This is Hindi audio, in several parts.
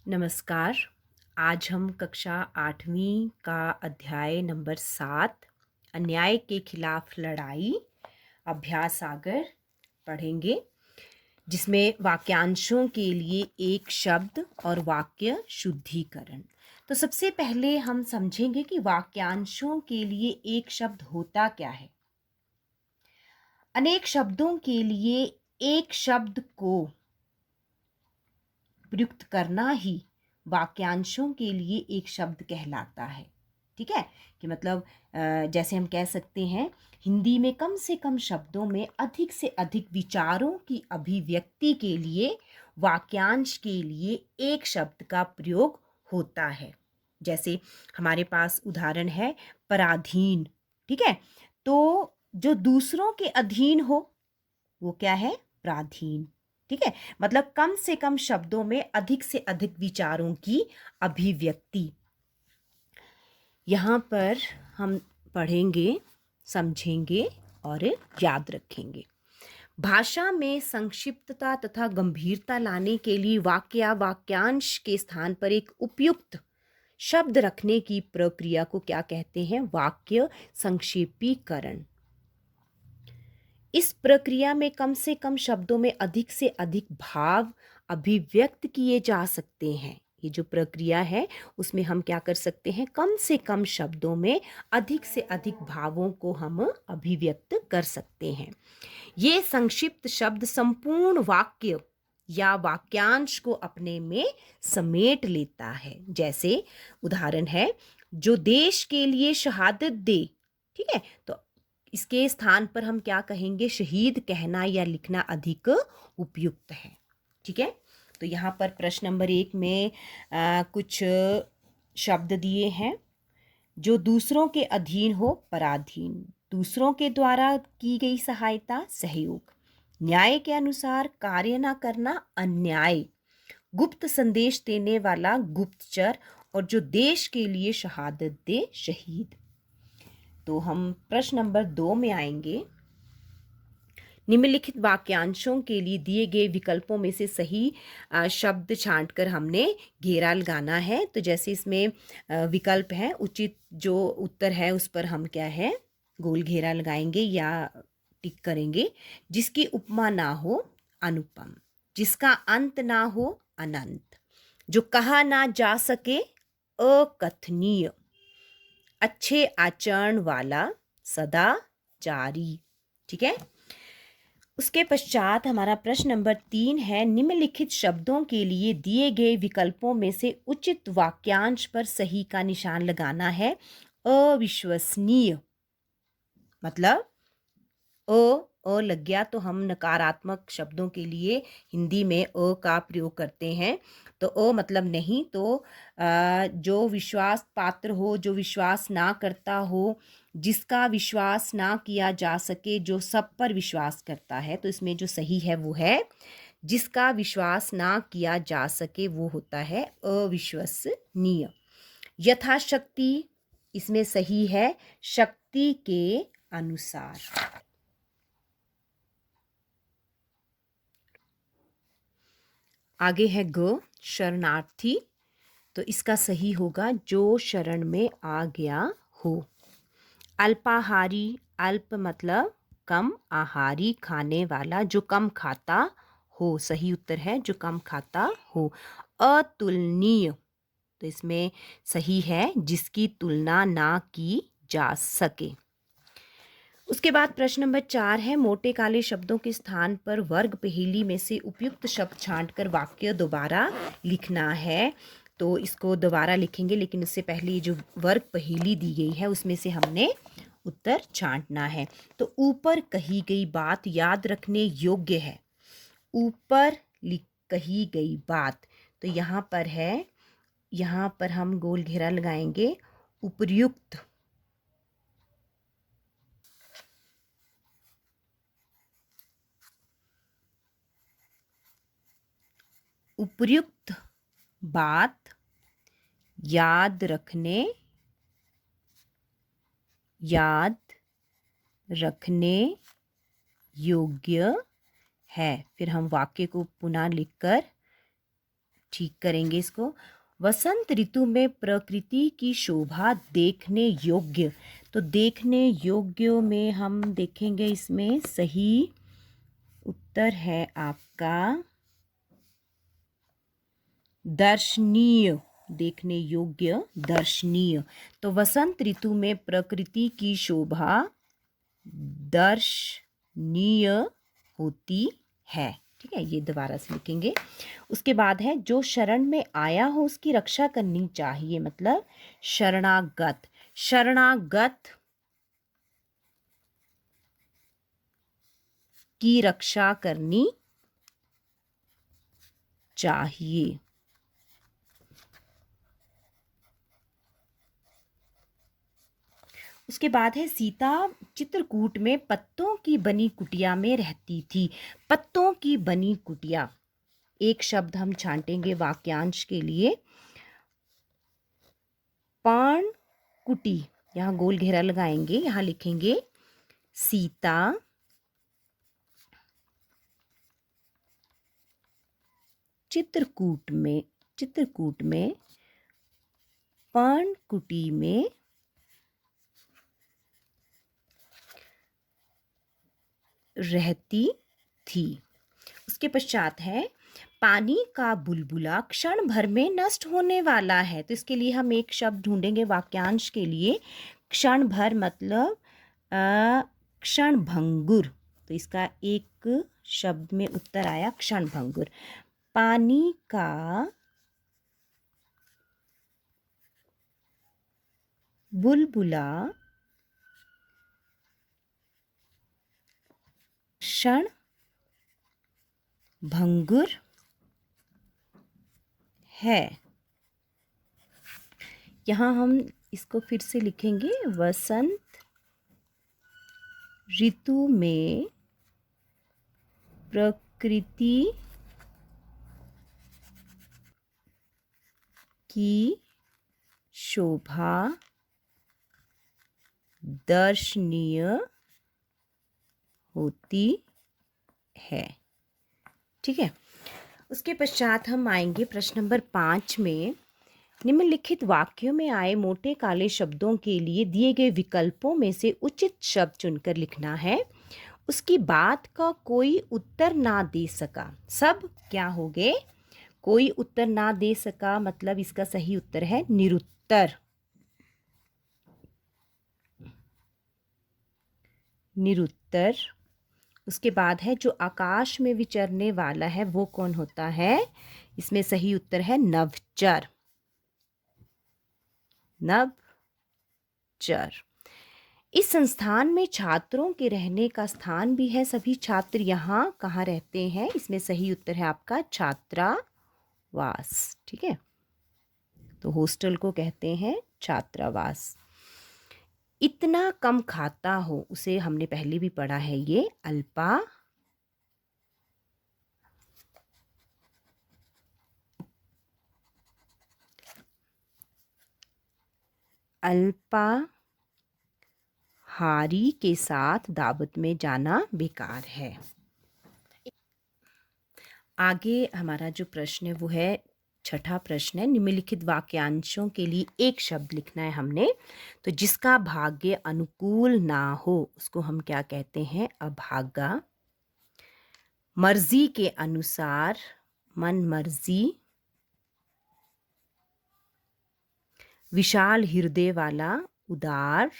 नमस्कार। आज हम कक्षा 8वीं का अध्याय नंबर 7 अन्याय के खिलाफ लड़ाई अभ्यास सागर पढ़ेंगे, जिसमें वाक्यांशों के लिए एक शब्द और वाक्य शुद्धिकरण। तो सबसे पहले हम समझेंगे कि वाक्यांशों के लिए एक शब्द होता क्या है। अनेक शब्दों के लिए एक शब्द को प्रयुक्त करना ही वाक्यांशों के लिए एक शब्द कहलाता है। ठीक है, कि मतलब जैसे हम कह सकते हैं, हिंदी में कम से कम शब्दों में अधिक से अधिक विचारों की अभिव्यक्ति के लिए वाक्यांश के लिए एक शब्द का प्रयोग होता है। जैसे हमारे पास उदाहरण है पराधीन। ठीक है, तो जो दूसरों के अधीन हो वो क्या है? पराधीन। ठीक है, मतलब कम से कम शब्दों में अधिक से अधिक विचारों की अभिव्यक्ति। यहाँ पर हम पढ़ेंगे, समझेंगे और याद रखेंगे। भाषा में संक्षिप्तता तथा गंभीरता लाने के लिए वाक्य या वाक्यांश के स्थान पर एक उपयुक्त शब्द रखने की प्रक्रिया को क्या कहते हैं? वाक्य संक्षेपीकरण। इस प्रक्रिया में कम से कम शब्दों में अधिक से अधिक भाव अभिव्यक्त किए जा सकते हैं। ये जो प्रक्रिया है उसमें हम क्या कर सकते हैं? कम से कम शब्दों में अधिक से अधिक भावों को हम अभिव्यक्त कर सकते हैं। ये संक्षिप्त शब्द संपूर्ण वाक्य या वाक्यांश को अपने में समेट लेता है। जैसे उदाहरण है, जो देश के लिए शहादत दे। ठीक है, तो इसके स्थान पर हम क्या कहेंगे? शहीद कहना या लिखना अधिक उपयुक्त है। ठीक है, तो यहाँ पर प्रश्न नंबर 1 में कुछ शब्द दिए हैं। जो दूसरों के अधीन हो, पराधीन। दूसरों के द्वारा की गई सहायता, सहयोग। न्याय के अनुसार कार्य न करना, अन्याय। गुप्त संदेश देने वाला, गुप्तचर। और जो देश के लिए शहादत दे, शहीद। तो हम प्रश्न नंबर 2 में आएंगे। निम्नलिखित वाक्यांशों के लिए दिए गए विकल्पों में से सही शब्द छांटकर हमने घेरा लगाना है। तो जैसे इसमें विकल्प है, उचित जो उत्तर है उस पर हम क्या है? गोल घेरा लगाएंगे या टिक करेंगे। जिसकी उपमा ना हो, अनुपम। जिसका अंत ना हो, अनंत। जो कहा ना जा सके, अकथनीय। अच्छे आचरण वाला, सदाचारी। ठीक है, उसके पश्चात हमारा प्रश्न नंबर 3 है। निम्नलिखित शब्दों के लिए दिए गए विकल्पों में से उचित वाक्यांश पर सही का निशान लगाना है। अविश्वसनीय, मतलब अ लग गया तो हम नकारात्मक शब्दों के लिए हिंदी में का प्रयोग करते हैं। तो मतलब नहीं, तो जो विश्वास पात्र हो, जो विश्वास ना करता हो, जिसका विश्वास ना किया जा सके, जो सब पर विश्वास करता है। तो इसमें जो सही है वो है, जिसका विश्वास ना किया जा सके वो होता है अविश्वसनीय। यथाशक्ति, इसमें सही है, शक्ति के अनुसार। आगे है ग, शरणार्थी। तो इसका सही होगा, जो शरण में आ गया हो। अल्पाहारी, अल्प मतलब कम, आहारी खाने वाला, जो कम खाता हो। सही उत्तर है, जो कम खाता हो। अतुलनीय, तो इसमें सही है, जिसकी तुलना ना की जा सके। उसके बाद प्रश्न नंबर 4 है। मोटे काले शब्दों के स्थान पर वर्ग पहेली में से उपयुक्त शब्द छांटकर वाक्य दोबारा लिखना है। तो इसको दोबारा लिखेंगे, लेकिन उससे पहले ये जो वर्ग पहेली दी गई है उसमें से हमने उत्तर छांटना है। तो ऊपर कही गई बात याद रखने योग्य है। ऊपर कही गई बात, तो यहाँ पर है, यहाँ पर हम गोल घेरा लगाएंगे। उपयुक्त, उपयुक्त बात याद रखने, याद रखने योग्य है। फिर हम वाक्य को पुनः लिखकर ठीक करेंगे इसको। वसंत ऋतु में प्रकृति की शोभा देखने योग्य, तो देखने योग्य में हम देखेंगे, इसमें सही उत्तर है आपका दर्शनीय। देखने योग्य, दर्शनीय। तो वसंत ऋतु में प्रकृति की शोभा दर्शनीय होती है। ठीक है, ये दोबारा से लिखेंगे। उसके बाद है जो शरण में आया हो उसकी रक्षा करनी चाहिए, मतलब शरणागत। शरणागत की रक्षा करनी चाहिए। उसके बाद है सीता चित्रकूट में पत्तों की बनी कुटिया में रहती थी। पत्तों की बनी कुटिया, एक शब्द हम छांटेंगे वाक्यांश के लिए। पर्णकुटी, यहाँ गोल घेरा लगाएंगे, यहाँ लिखेंगे सीता चित्रकूट में पर्णकुटी में रहती थी। उसके पश्चात है पानी का बुलबुला क्षण भर में नष्ट होने वाला है। तो इसके लिए हम एक शब्द ढूंढेंगे वाक्यांश के लिए। क्षण भर मतलब क्षण भंगुर। तो इसका एक शब्द में उत्तर आया क्षण भंगुर। पानी का बुलबुला क्षण भंगुर है। यहाँ हम इसको फिर से लिखेंगे, वसंत ऋतु में प्रकृति की शोभा दर्शनीय होती है। ठीक है, उसके पश्चात हम आएंगे प्रश्न नंबर 5 में। निम्नलिखित वाक्यों में आए मोटे काले शब्दों के लिए दिए गए विकल्पों में से उचित शब्द चुनकर लिखना है। उसकी बात का कोई उत्तर ना दे सका। सब क्या हो गए? कोई उत्तर ना दे सका, मतलब इसका सही उत्तर है निरुत्तर। निरुत्तर। उसके बाद है जो आकाश में विचरने वाला है वो कौन होता है? इसमें सही उत्तर है नभचर। नभचर। इस संस्थान में छात्रों के रहने का स्थान भी है। सभी छात्र यहाँ कहाँ रहते हैं? इसमें सही उत्तर है आपका छात्रावास। ठीक है, तो हॉस्टल को कहते हैं छात्रावास। इतना कम खाता हो, उसे हमने पहले भी पढ़ा है, ये अल्पाहारी के साथ दावत में जाना बेकार है। आगे हमारा जो प्रश्न है वो है छठा प्रश्न है। निम्नलिखित वाक्यांशों के लिए एक शब्द लिखना है हमने। तो जिसका भाग्य अनुकूल ना हो उसको हम क्या कहते हैं? अभागा। मर्जी के अनुसार, मन मर्जी। विशाल हृदय वाला, उदार।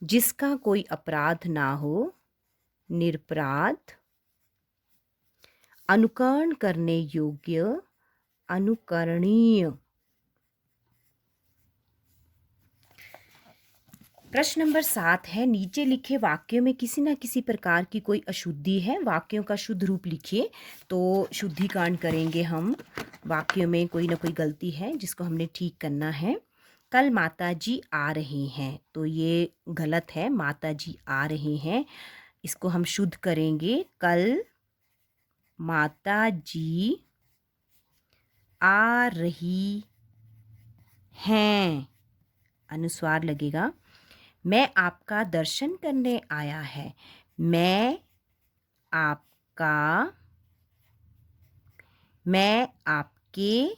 जिसका कोई अपराध ना हो, निरपराध। अनुकरण करने योग्य, अनुकरणीय। प्रश्न नंबर 7 है नीचे लिखे वाक्यों में किसी न किसी प्रकार की कोई अशुद्धि है। वाक्यों का शुद्ध रूप लिखिए। तो शुद्धिकरण करेंगे हम। वाक्यों में कोई ना कोई गलती है जिसको हमने ठीक करना है। कल माताजी आ रहे हैं, तो ये गलत है, माताजी आ रहे हैं। इसको हम शुद्ध करेंगे। कल माताजी आ रही हैं, अनुस्वार लगेगा। मैं आपका दर्शन करने आया है। मैं आपका मैं आपके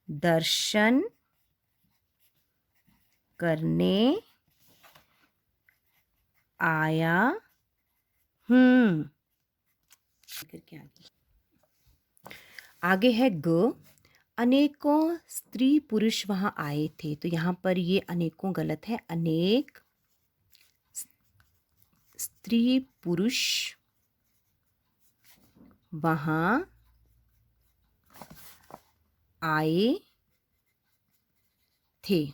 दर्शन करने आया हूँ। करके आगे है ग। अनेकों स्त्री पुरुष वहां आए थे, तो यहाँ पर ये अनेकों गलत है। अनेक स्त्री पुरुष वहां आए थे।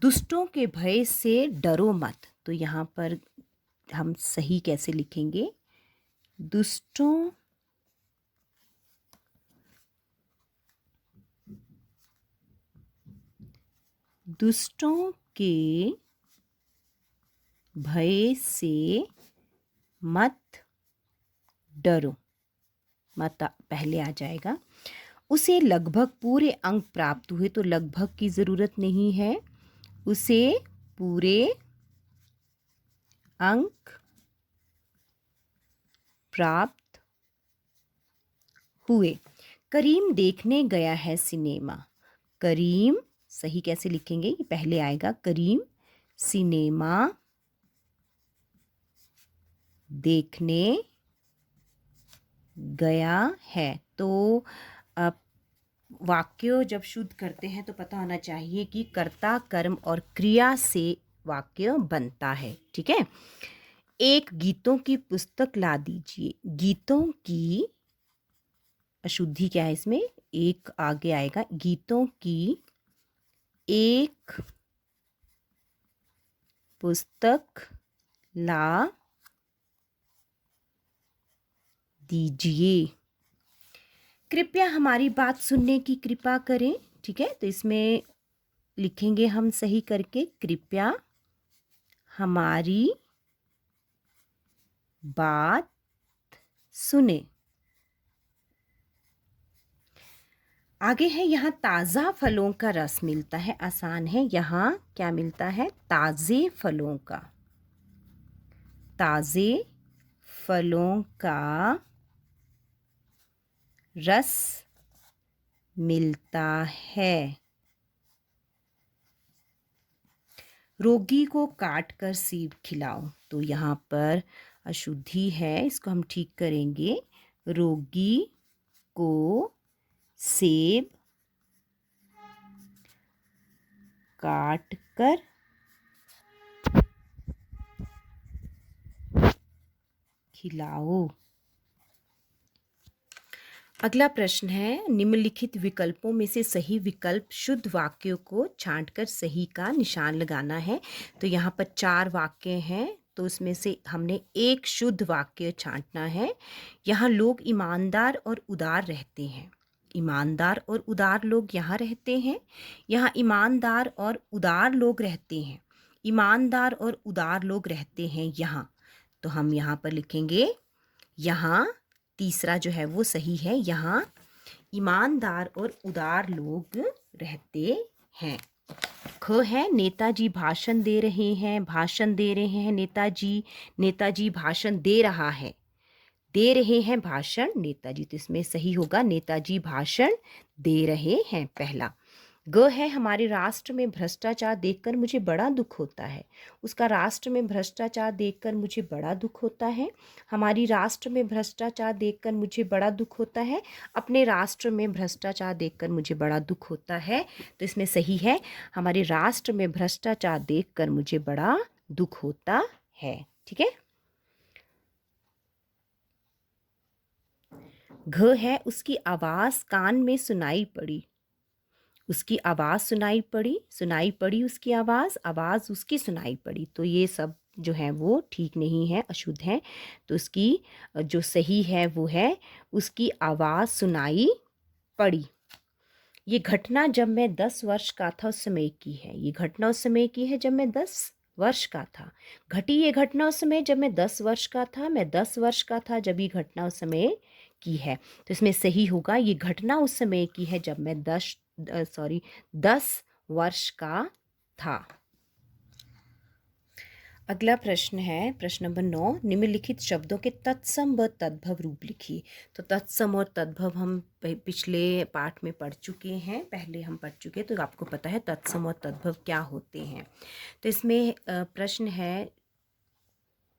दुष्टों के भय से डरो मत, तो यहाँ पर हम सही कैसे लिखेंगे? दुष्टों दुष्टों के भय से मत डरो, मत पहले आ जाएगा। उसे लगभग पूरे अंक प्राप्त हुए, तो लगभग की ज़रूरत नहीं है। उसे पूरे अंक प्राप्त हुए। करीम देखने गया है सिनेमा। करीम सही कैसे लिखेंगे? ये पहले आएगा। करीम सिनेमा देखने गया है। तो वाक्य जब शुद्ध करते हैं तो पता होना चाहिए कि कर्ता, कर्म और क्रिया से वाक्य बनता है। ठीक है। एक गीतों की पुस्तक ला दीजिए। गीतों की अशुद्धि क्या है इसमें? एक आगे आएगा। गीतों की एक पुस्तक ला दीजिए। कृपया हमारी बात सुनने की कृपा करें। ठीक है, तो इसमें लिखेंगे हम सही करके, कृपया हमारी बात सुने। आगे है यहाँ ताज़ा फलों का रस मिलता है। आसान है। यहाँ क्या मिलता है? ताज़े फलों का, ताज़े फलों का रस मिलता है। रोगी को काट कर सेब खिलाओ, तो यहाँ पर अशुद्धि है, इसको हम ठीक करेंगे। रोगी को सेब काट कर खिलाओ। अगला प्रश्न है, निम्नलिखित विकल्पों में से सही विकल्प शुद्ध वाक्यों को छांटकर सही का निशान लगाना है। तो यहाँ पर 4 वाक्य हैं, तो उसमें से हमने एक शुद्ध वाक्य छांटना है। यहाँ लोग ईमानदार और उदार रहते हैं। ईमानदार और उदार लोग यहाँ रहते हैं। यहाँ ईमानदार और उदार लोग रहते हैं। ईमानदार और उदार लोग रहते हैं यहाँ। तो हम यहाँ पर लिखेंगे, यहाँ तीसरा जो है वो सही है। यहाँ ईमानदार और उदार लोग रहते हैं। ख है, नेताजी भाषण दे रहे हैं। भाषण दे रहे हैं नेताजी। नेताजी भाषण दे रहा है। दे रहे हैं भाषण नेताजी, तो इसमें सही होगा नेताजी भाषण दे रहे हैं पहला। ग है, हमारे राष्ट्र में भ्रष्टाचार देखकर मुझे बड़ा दुख होता है। उसका राष्ट्र में भ्रष्टाचार देखकर मुझे बड़ा दुख होता है। हमारी राष्ट्र में भ्रष्टाचार देखकर मुझे बड़ा दुख होता है। अपने राष्ट्र में भ्रष्टाचार देखकर मुझे बड़ा दुख होता है, तो इसमें सही है, हमारे राष्ट्र में भ्रष्टाचार देखकर मुझे बड़ा दुख होता है। ठीक है। घ है, उसकी आवाज़ कान में सुनाई पड़ी। उसकी आवाज़ सुनाई पड़ी उसकी आवाज़ उसकी सुनाई पड़ी, तो ये सब जो है वो ठीक नहीं है, अशुद्ध है। तो उसकी जो सही है वो है, उसकी आवाज़ सुनाई पड़ी। ये घटना जब मैं 10 वर्ष का था उस समय की है। ये घटना उस समय की है जब मैं 10 वर्ष का था। घटी ये घटना उस समय जब मैं 10 वर्ष का था। मैं 10 वर्ष का था जब ये घटना उस समय की है, तो इसमें सही होगा, ये घटना उस समय की है जब मैं 10 वर्ष का था। अगला प्रश्न है प्रश्न नंबर 9, निम्नलिखित शब्दों के तत्सम व तद्भव रूप लिखिए। तो तत्सम और तद्भव हम पिछले पाठ में पढ़ चुके हैं, पहले हम पढ़ चुके हैं, तो आपको पता है तत्सम और तद्भव क्या होते हैं। तो इसमें प्रश्न है,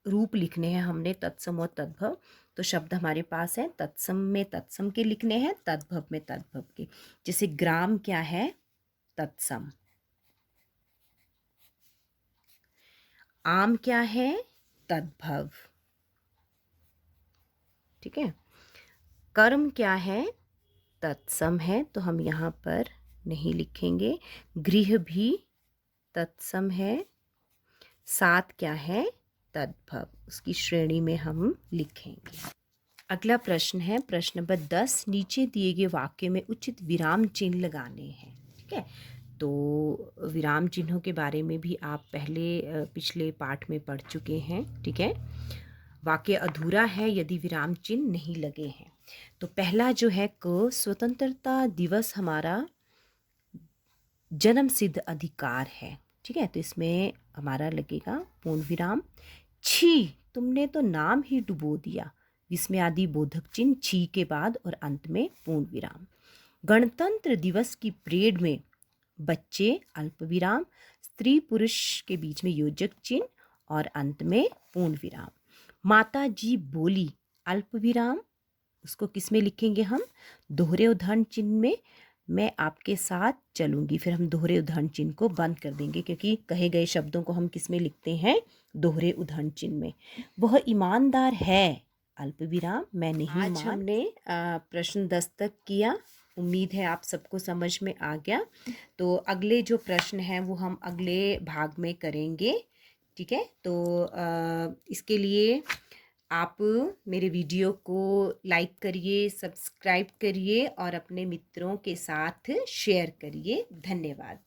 रूप लिखने हैं हमने तत्सम और तद्भव। तो शब्द हमारे पास है, तत्सम में तत्सम के लिखने हैं, तद्भव में तद्भव के। जैसे ग्राम क्या है, तत्सम। आम क्या है, तद्भव। ठीक है। कर्म क्या है, तत्सम है, तो हम यहाँ पर नहीं लिखेंगे। गृह भी तत्सम है। सात क्या है, तद्भव, उसकी श्रेणी में हम लिखेंगे। अगला प्रश्न है प्रश्न नंबर 10, नीचे दिए गए वाक्य में उचित विराम चिन्ह लगाने हैं। ठीक है। तो विराम चिन्हों के बारे में भी आप पहले पिछले पाठ में पढ़ चुके हैं। ठीक है। वाक्य अधूरा है यदि विराम चिन्ह नहीं लगे हैं। तो पहला जो है क, स्वतंत्रता दिवस हमारा जन्म सिद्ध अधिकार है। ठीक है। तो इसमें हमारा लगेगा पूर्ण विराम। छी, तुमने तो नाम ही डुबो दिया, विस्मय आदि बोधक चिन्ह छी के बाद और अंत में पूर्ण विराम। गणतंत्र दिवस की परेड में बच्चे अल्प विराम, स्त्री पुरुष के बीच में योजक चिन्ह और अंत में पूर्ण विराम। माता जी बोली अल्प विराम, उसको किस में लिखेंगे हम, दोहरे उद्धरण चिन्ह में, मैं आपके साथ चलूंगी। फिर हम दोहरे उद्धरण चिन्ह को बंद कर देंगे क्योंकि कहे गए शब्दों को हम किस में लिखते हैं, दोहरे उद्धरण चिन्ह में। वह ईमानदार है अल्प विराम, मैं नहीं आज हमने प्रश्न 10 तक किया। उम्मीद है आप सबको समझ में आ गया। तो अगले जो प्रश्न हैं वो हम अगले भाग में करेंगे। ठीक है। तो इसके लिए आप मेरे वीडियो को लाइक करिए, सब्सक्राइब करिए और अपने मित्रों के साथ शेयर करिए। धन्यवाद।